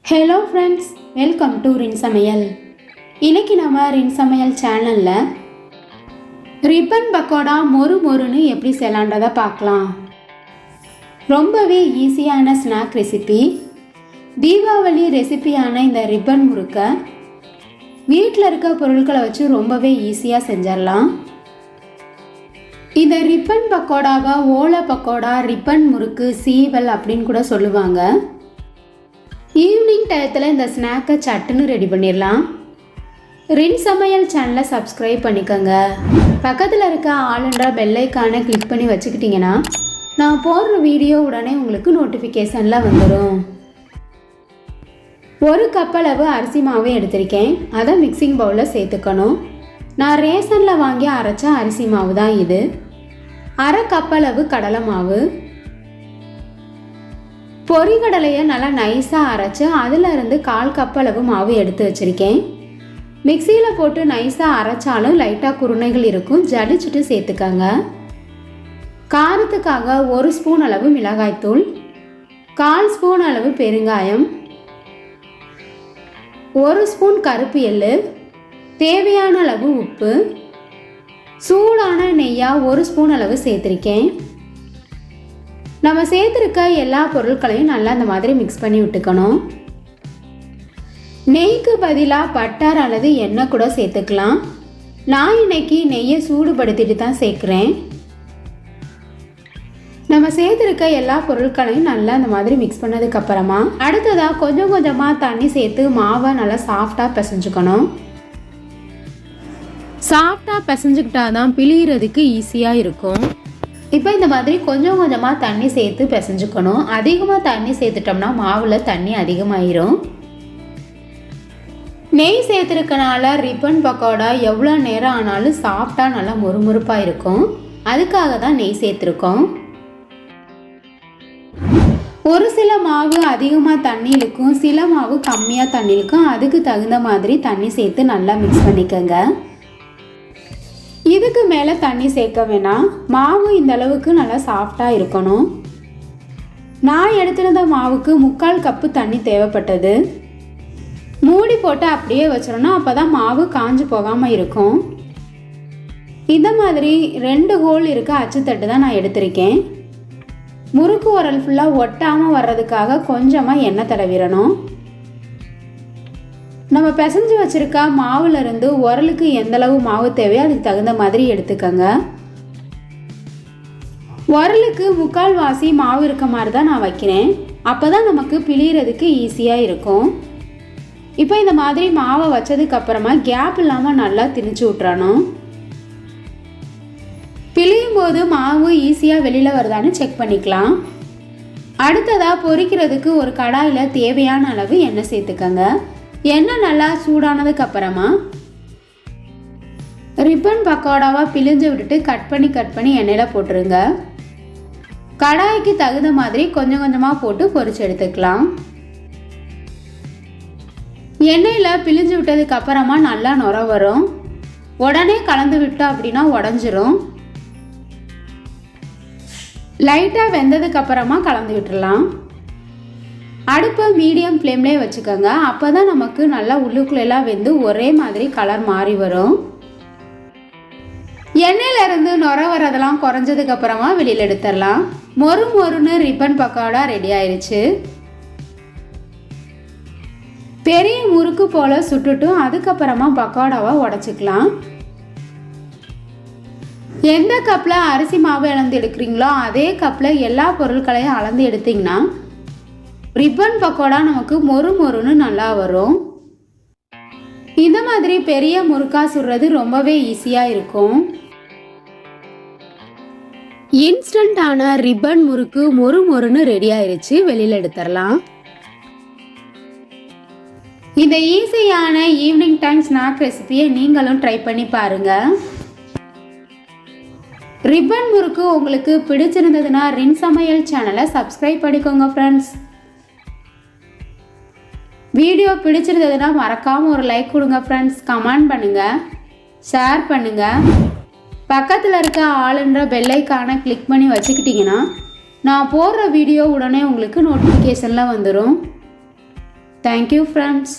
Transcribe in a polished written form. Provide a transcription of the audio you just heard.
Hello friends, welcome to ரின்சமையல். இன்றைக்கி நம்ம ரின்சமையல் சேனலில் ரிப்பன் பக்கோடா மொறுன்னு எப்படி செய்யலான்றதை பார்க்கலாம். ரொம்பவே ஈஸியான ஸ்நாக் ரெசிபி. தீபாவளி ரெசிபியான இந்த ரிப்பன் முறுக்கை வீட்டில் இருக்க பொருட்களை வச்சு ரொம்பவே ஈஸியாக செஞ்சிடலாம். இந்த ரிப்பன் பக்கோடாவை ஓலை பக்கோடா, ரிப்பன் முறுக்கு, சீவல் அப்படின்னு கூட சொல்லுவாங்க. ஈவினிங் டயத்தில் இந்த ஸ்நாக்கை சட்டுன்னு ரெடி பண்ணிடலாம். ரின்சமையல் சேனலை சப்ஸ்கிரைப் பண்ணிக்கோங்க. பக்கத்தில் இருக்க ஆளுன்ற பெல்லைக்கானை கிளிக் பண்ணி வச்சுக்கிட்டிங்கன்னா நான் போடுற வீடியோ உடனே உங்களுக்கு நோட்டிஃபிகேஷனில் வந்துடும். ஒரு கப்பளவு அரிசி மாவு எடுத்திருக்கேன். அதை மிக்சிங் பவுலில் சேர்த்துக்கணும். நான் ரேஷனில் வாங்கி அரைச்ச அரிசி மாவு தான் இது. அரை கப்பளவு கடலை மாவு, பொரிகடலையை நல்லா நைஸாக அரைச்சி அதிலிருந்து 1/4 கப்பளவு மாவு எடுத்து வச்சுருக்கேன். மிக்சியில் போட்டு நைஸாக அரைச்சாலும் லைட்டாக குருணைகள் இருக்கும், ஜலிச்சுட்டு சேர்த்துக்கங்க. காரத்துக்காக 1 ஸ்பூன் அளவு மிளகாய்த்தூள், 1/4 ஸ்பூன் அளவு பெருங்காயம், 1 ஸ்பூன் கருப்பு எள்ளு, தேவையான அளவு உப்பு, சூடான நெய்யாக 1 ஸ்பூன் அளவு சேர்த்துருக்கேன். நம்ம சேர்த்துருக்க எல்லா பொருட்களையும் நல்லா இந்த மாதிரி மிக்ஸ் பண்ணி விட்டுக்கணும். நெய்க்கு பதிலாக பட்டர் அல்லது எண்ணெய் கூட சேர்த்துக்கலாம். நான் இன்னைக்கு நெய்யை சூடுபடுத்திட்டு தான் சேர்க்குறேன். நம்ம சேர்த்துருக்க எல்லா பொருட்களையும் நல்லா இந்த மாதிரி மிக்ஸ் பண்ணதுக்கப்புறமா அடுத்ததாக கொஞ்சம் கொஞ்சமாக தண்ணி சேர்த்து மாவை நல்லா சாஃப்டாக பிசைஞ்சுக்கணும். சாஃப்டாக பிசைஞ்சுக்கிட்டா தான் பிழியறதுக்கு ஈஸியாக இருக்கும். இப்போ இந்த மாதிரி கொஞ்சம் கொஞ்சமாக தண்ணி சேர்த்து பிசைஞ்சுக்கணும். அதிகமாக தண்ணி சேர்த்துட்டோம்னா மாவில் தண்ணி அதிகமாகிரும். நெய் சேர்த்துருக்கனால ரிப்பன் பக்கோடா எவ்வளோ நேரம் ஆனாலும் சாஃப்டாக நல்லா மொறுமொறுப்பாக இருக்கும். அதுக்காக தான் நெய் சேர்த்துருக்கோம். ஒரு சில மாவு அதிகமாக தண்ணி இழுக்கும், சில மாவு கம்மியாக தண்ணி இழுக்கும். அதுக்கு தகுந்த மாதிரி தண்ணி சேர்த்து நல்லா மிக்ஸ் பண்ணிக்கோங்க. இதுக்கு மேலே தண்ணி சேர்க்க வேணாம். மாவு இந்த அளவுக்கு நல்லா சாஃப்டாக இருக்கணும். நான் எடுத்துருந்த மாவுக்கு 3/4 கப்பு தண்ணி தேவைப்பட்டது. மூடி போட்டு அப்படியே வச்சிடணும். அப்போ தான் மாவு காஞ்சு போகாமல் இருக்கும். இந்த மாதிரி 2 ஹோல் இருக்க அச்சுத்தட்டு தான் நான் எடுத்திருக்கேன். முறுக்கு உரல் ஃபுல்லாக ஒட்டாமல் வர்றதுக்காக கொஞ்சமாக எண்ணெய் தடவிடணும். நம்ம பிசைஞ்சு வச்சுருக்க மாவுலேருந்து உரலுக்கு எந்தளவு மாவு தேவையோ அதுக்கு தகுந்த மாதிரி எடுத்துக்கோங்க. உரலுக்கு 3/4 வாசி மாவு இருக்க மாதிரி தான் நான் வைக்கிறேன். அப்போ தான் நமக்கு பிழியறதுக்கு ஈஸியாக இருக்கும். இப்போ இந்த மாதிரி மாவை வச்சதுக்கப்புறமா கேப் இல்லாமல் நல்லா திணிச்சு விட்றணும். பிழியும் போது மாவு ஈஸியாக வெளியில் வருதான்னு செக் பண்ணிக்கலாம். அடுத்ததாக பொரிக்கிறதுக்கு ஒரு கடாயில் தேவையான அளவு எண்ணெய் சேர்த்துக்கங்க. எண்ணெய் நல்லா சூடானதுக்கு அப்புறமா ரிப்பன் பக்கோடாவை பிழிஞ்சு விட்டுட்டு கட் பண்ணி எண்ணெயில் போட்டுருங்க. கடாய்க்கு தகுந்த மாதிரி கொஞ்சம் கொஞ்சமாக போட்டு பொரிச்சு எடுத்துக்கலாம். எண்ணெயில் பிழிஞ்சு விட்டதுக்கு அப்புறமா நல்லா நுர வரும். உடனே கலந்து விட்டோம் அப்படின்னா உடஞ்சிரும். லைட்டாக வெந்ததுக்கு அப்புறமா கலந்து விட்டுடலாம். அடுப்பை மீடியம் ஃப்ளேம்லேயே வச்சுக்கோங்க. அப்போ தான் நமக்கு நல்லா உள்ளுக்குள்ளெல்லாம் வெந்து ஒரே மாதிரி கலர் மாறி வரும். எண்ணெயிலேருந்து நுர வரதெல்லாம் குறைஞ்சதுக்கப்புறமா வெளியில் எடுத்துடலாம். மொறுன்னு ரிப்பன் பக்கோடா ரெடி ஆயிடுச்சு. பெரிய முறுக்கு போல் சுட்டுட்டும் அதுக்கப்புறமா பக்கோடாவை உடச்சிக்கலாம். எந்த கப்பில் அரிசி மாவு அளந்து எடுக்கிறீங்களோ அதே கப்பில் எல்லா பொருட்களையும் அளந்து எடுத்திங்கன்னா ரிப்பன் பக்கோடா நமக்கு மொறுன்னு நல்லா வரும். இந்த மாதிரி பெரிய முறுக்கா சுடுறது ரொம்பவே ஈஸியாக இருக்கும். இன்ஸ்டன்டான ரிப்பன் முறுக்கு மொறுன்னு ரெடி ஆயிடுச்சு. வெளியில் எடுத்துடலாம். இந்த ஈஸியான ஈவினிங் டைம் ஸ்நாக் ரெசிபியை நீங்களும் ட்ரை பண்ணி பாருங்கள். ரிப்பன் முறுக்கு உங்களுக்கு பிடிச்சிருந்ததுன்னா ரின்சமையல் சேனலை சப்ஸ்கிரைப் பண்ணிக்கோங்க ஃப்ரெண்ட்ஸ். வீடியோ பிடிச்சிருந்ததுன்னா மறக்காமல் ஒரு லைக் கொடுங்க ஃப்ரெண்ட்ஸ். கமெண்ட் பண்ணுங்கள், ஷேர் பண்ணுங்கள். பக்கத்தில் இருக்க ஆளுன்ற பெல்லைக்கானை கிளிக் பண்ணி வச்சுக்கிட்டிங்கன்னா நான் போடுற வீடியோ உடனே உங்களுக்கு நோட்டிஃபிகேஷனில் வந்துடும். Thank you friends.